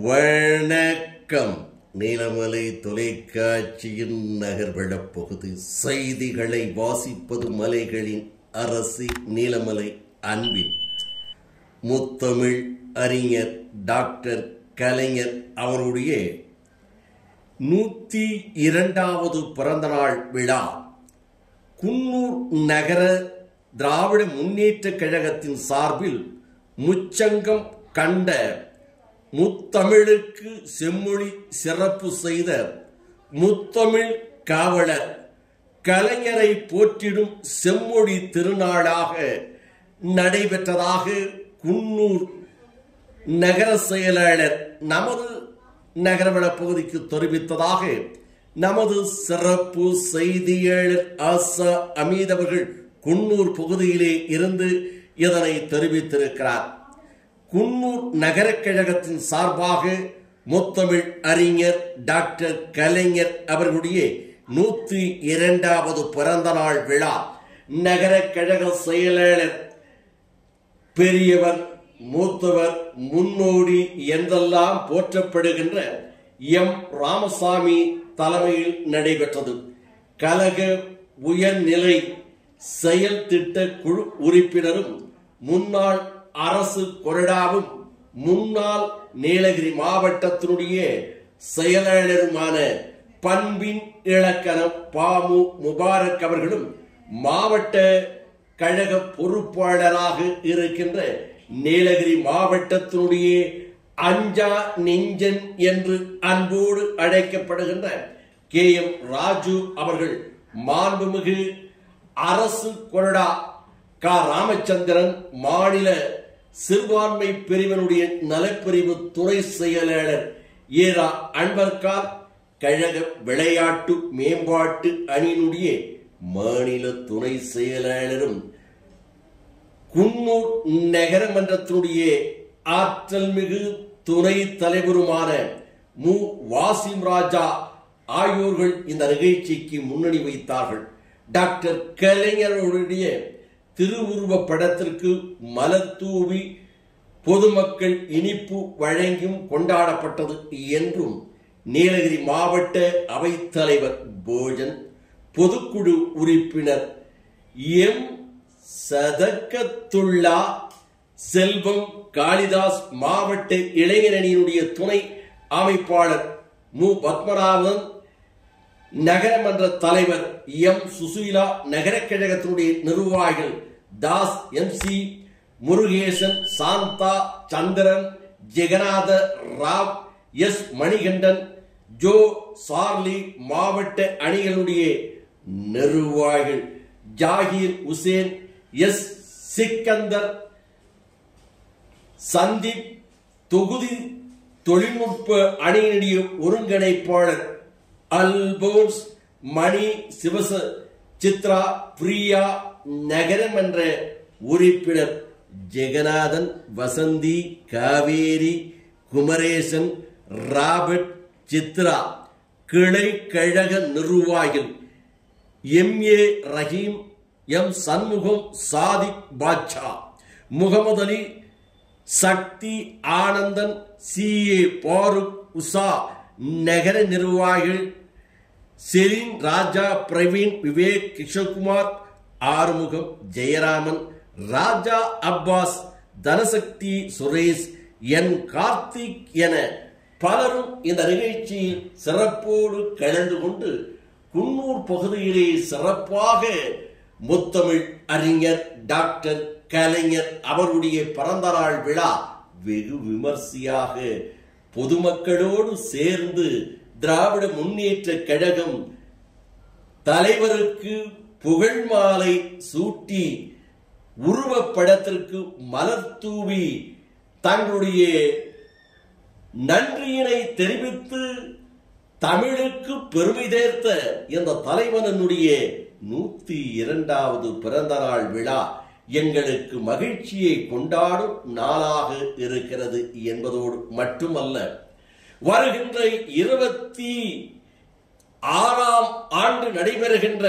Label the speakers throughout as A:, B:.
A: வணக்கம். நீலமலை தொலைக்காட்சியின் நகர்வள பகுதி செய்திகளை வாசிப்பது மலைகளின் அரசி நீலமலை அன்பில். முத்தமிழ் அறிஞர் டாக்டர் கலைஞர் அவருடைய 102வது பிறந்தநாள் விழா குன்னூர் நகர திராவிட முன்னேற்ற கழகத்தின் சார்பில் முச்சங்கம் கண்ட முத்தமிழுக்கு செம்மொழி சிறப்பு செய்த முத்தமிழ் காவலர் கலைஞரை போற்றிடும் செம்மொழி திருநாளாக நடைபெற்றதாக குன்னூர் நகர செயலாளர் நமது நகரவள பகுதிக்கு தெரிவித்ததாக நமது சிறப்பு செய்தியாளர் ஆசா அமீத் அவர்கள் குன்னூர் பகுதியிலே இருந்து இதனை தெரிவித்திருக்கிறார். குன்னூர் நகர கழகத்தின் சார்பாக முத்தமிழ் அறிஞர் டாக்டர் கலைஞர் அவர்களுடைய 102வது பிறந்த நாள் விழா நகர கழக செயலாளர் பெரியவர், மூத்தவர், முன்னோடி என்றெல்லாம் போற்றப்படுகின்ற எம் ராமசாமி தலைமையில் நடைபெற்றது. கழக உயர்நிலை செயல் திட்ட குழு உறுப்பினரும் முன்னாள் அரசு கொறடாவும் முன்னாள் நீலகிரி மாவட்டத்தினுடைய செயலாளருமான பண்பின் இலக்கணம் பாமு முபாரக் அவர்களும் மாவட்ட கழக பொறுப்பாளராக இருக்கின்ற நீலகிரி மாவட்டத்தினுடைய அஞ்சா நெஞ்சன் என்று அன்போடு அழைக்கப்படுகின்ற KM ராஜு அவர்கள், மாண்புமிகு அரசு கொறடா ராமச்சந்திரன் மாநில சிறுபான்மை பிரிவினுடைய நலப்பிரிவு துறை செயலாளர் ஏரா அன்வர்கார், கழக விளையாட்டு மேம்பாட்டு அணியினுடைய மாநில துணை செயலாளரும் குன்னூர் நகரமன்றத்தினுடைய ஆற்றல் மிகு துணை தலைவருமான மு வாசிம் ராஜா ஆகியோர்கள் இந்த நிகழ்ச்சிக்கு முன்னணி வைத்தார்கள். டாக்டர் கலைஞருடைய திருவுருவ படத்திற்கு மலர் தூவி பொதுமக்கள் இனிப்பு வழங்கியும் கொண்டாடப்பட்டது என்றும் நீலகிரி மாவட்ட அவைத்தலைவர் போஜன், பொதுக்குழு உறுப்பினர் எம் சதக்கத்துல்லா செல்வம், காளிதாஸ், மாவட்ட இளைஞரணியினுடைய துணை அமைப்பாளர் மு பத்மநாபன், நகரமன்ற தலைவர் எம் சுசீலா, நகர கழகத்தினுடைய நிர்வாகிகள் Das, MC Murugesan, Shantha, Chandran, Jaganatha Rao, S Manikandan, Joe Charlie, மாவட்ட அணிகளுடைய நிர்வாகிகள் ஜாகிர் உசேன், S சிக்கந்தர், சந்தீப், தொகுதி தொழில்நுட்ப அணியினுடைய ஒருங்கிணைப்பாளர் அல்போன்ஸ், மணி, சிவச, சித்ரா, பிரியா, நகரமன்ற உறுப்பினர் ஜெகநாதன், வசந்தி, காவேரி, குமரேசன், ராபர்ட், சித்ரா, கிளை கழக நிர்வாகிகள் MA ரஹீம், M சண்முகம், சாதிக் பாட்சா, முகமது அலி, சக்தி, ஆனந்தன், CA பாருக், உஷா, நகர நிர்வாகிகள் செலின், ராஜா, பிரவீன், விவேக், கிஷோர்குமார், ஆறுமுகம், ஜெயராமன், ராஜா, அப்பாஸ், தனசக்தி, சுரேஷ், N கார்த்திக் என பலரும் இந்த நிகழ்ச்சியில் சிறப்போடு கலந்து கொண்டு குன்னூர் பகுதியிலே சிறப்பாக முத்தமிழ் அறிஞர் டாக்டர் கலைஞர் அவருடைய பிறந்த நாள் விழா வெகு விமர்சையாக பொதுமக்களோடு சேர்ந்து திராவிட முன்னேற்ற கழகம் தலைவருக்கு புகழ் மாலை சூட்டி உருவப்படத்திற்கு மலர் தூவி தங்களுடைய நன்றியினை தெரிவித்து தமிழுக்கு பெருமை சேர்த்த இந்த தலைவனுடைய 102வது பிறந்த நாள் விழா எங்களுக்கு மகிழ்ச்சியை கொண்டாடும் நாளாக இருக்கிறது என்பதோடு மட்டுமல்ல, வருகின்ற 26ஆம் ஆண்டு நடைபெறுகின்ற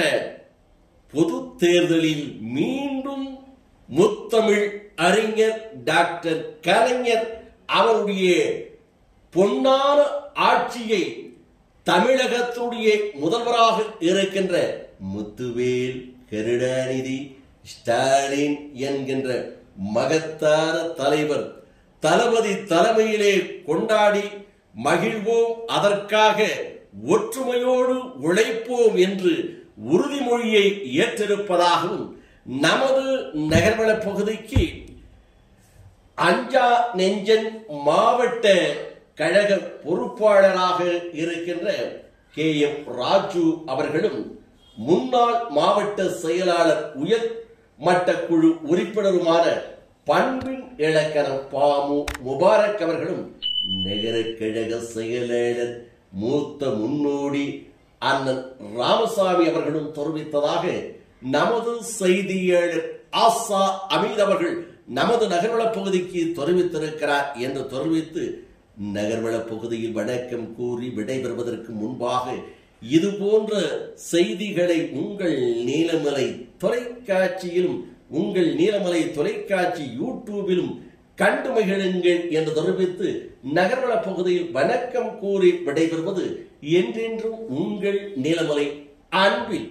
A: பொது தேர்தலில் மீண்டும் முத்தமிழ் அறிஞர் டாக்டர் கலைஞர் அவருடைய பொன்னான ஆட்சியை தமிழகத்துடைய முதல்வராக இருக்கின்ற முத்துவேல் கருணாநிதி ஸ்டாலின் என்கின்ற மகத்தான தலைவர் தளபதி தலைமையிலே கொண்டாடி மகிழ்வோம், அதற்காக ஒற்றுமையோடு உழைப்போம் என்று உறுதிமொழியை ஏற்றிருப்பதாகவும் நமது நகர்வள பகுதிக்கு அஞ்சா நெஞ்சன் மாவட்ட கழக பொறுப்பாளராக இருக்கின்ற KM ராஜு அவர்களும் முன்னாள் மாவட்ட செயலாளர் உயர் மட்ட குழு உறுப்பினருமான பண்பின் இலக்கணம் பாமு முபாரக் அவர்களும் நகர கழக செயலாளர் மூத்த முன்னோடி அண்ணன் ராமசாமி அவர்களும் தெரிவித்ததாக நமது செய்தியாளர் ஆசா அமீத் அவர்கள் நமது நகர்வள பகுதிக்கு தெரிவித்திருக்கிறார் என்று தெரிவித்து நகர்வள பகுதியில் வணக்கம் கூறி விடைபெறுவதற்கு முன்பாக இது போன்ற செய்திகளை உங்கள் நீலமலை தொலைக்காட்சியிலும் உங்கள் நீலமலை தொலைக்காட்சி யூடியூபிலும் கண்டு மகிழுங்கள் என்று தெரிவித்து நகர்வள பகுதியில் வணக்கம் கூறி விடைபெறுவது என்றென்றும் உங்கள் நீலமலை அன்பில்